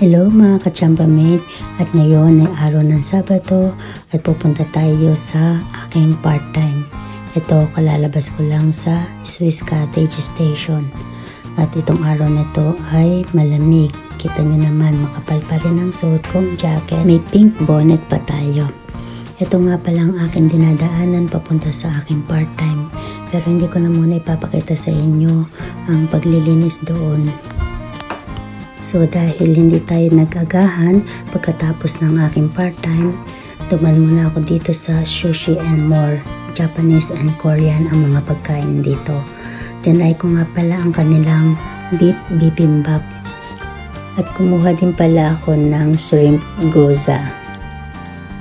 Hello mga kachamba mate, at ngayon ay araw ng Sabado at pupunta tayo sa aking part-time. Ito, kalalabas ko lang sa Swiss Cottage Station. At itong araw na to ay malamig. Kita nyo naman, makapal pa rin ang suot kong jacket. May pink bonnet pa tayo. Ito nga pala ang aking dinadaanan papunta sa aking part-time. Pero hindi ko na muna ipapakita sa inyo ang paglilinis doon. So dahil hindi tayo nag-agahan pagkatapos ng aking part-time, duman muna ako dito sa Sushi and More. Japanese and Korean ang mga pagkain dito. Tinry ko nga pala ang kanilang beef bibimbap. At kumuha din pala ako ng shrimp gyoza.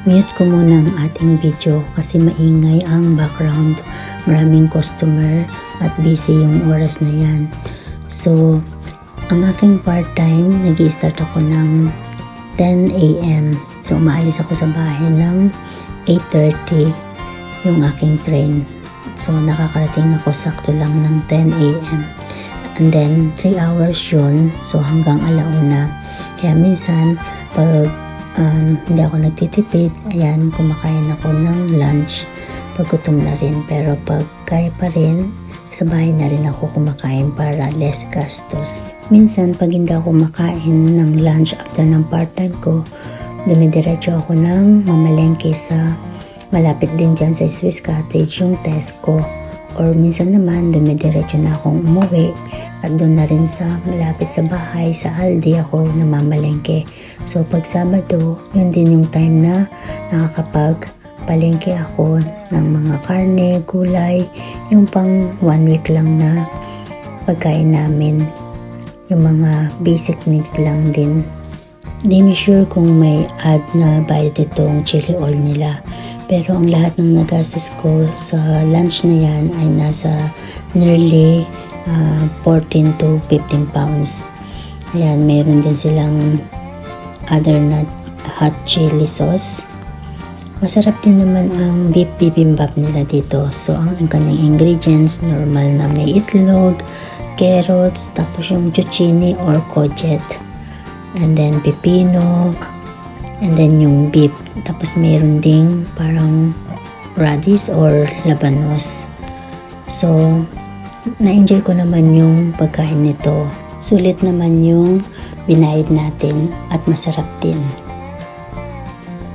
Mute ko muna ang ating video kasi maingay ang background. Maraming customer at busy yung oras na yan. So, ang aking part-time, nag-i-start ako ng 10 AM. So, umaalis ako sa bahay ng 8:30 yung aking train. So, nakakarating ako sakto lang ng 10 AM. And then, 3 hours yun. So, hanggang 1:00. Kaya minsan, pag hindi ako nagtitipid, ayan, kumakain ako ng lunch. Pag gutom na rin. Pero pag kaya pa rin, sa bahay na rin ako kumakain para less gastos. Minsan, pag hindi ako makain ng lunch after ng part-time ko, dumidiretso ako ng mamalengke sa malapit din dyan sa Swiss Cottage, yung Tesco. Or minsan naman, dumidiretso na akong umuwi at doon na rin sa malapit sa bahay, sa Aldi ako namamalengke. So, pag Sabado, yun din yung time na nakakapagpalengke ako ng mga karne, gulay, yung pang 1 week lang na pagkain namin. Yung mga basic needs lang din. Di me sure kung may add na bayad itong chili oil nila. Pero ang lahat ng nagastos ko sa lunch na yan ay nasa nearly 14 to 15 pounds. Ayan, mayroon din silang other na hot chili sauce. Masarap din naman ang beef bibimbap nila dito. So, ang kanyang ingredients, normal na may itlog, carrots, tapos yung zucchini or courgette, and then pepino, and then yung beef. Tapos mayroon ding parang radish or labanos. So, na-enjoy ko naman yung pagkain nito. Sulit naman yung binayad natin at masarap din.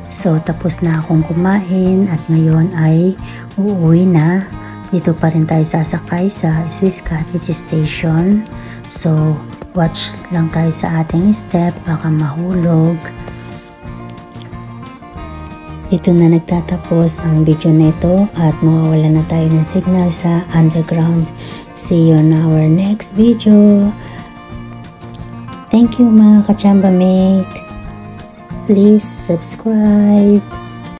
So, tapos na akong kumain at ngayon ay uuwi na. Dito pa rin tayo sasakay sa Swiss Cottage Station. So, watch lang tayo sa ating step, baka mahulog. Dito na nagtatapos ang video na ito at mawawala na tayo ng signal sa underground. See you on our next video. Thank you mga kachamba mate. Please subscribe.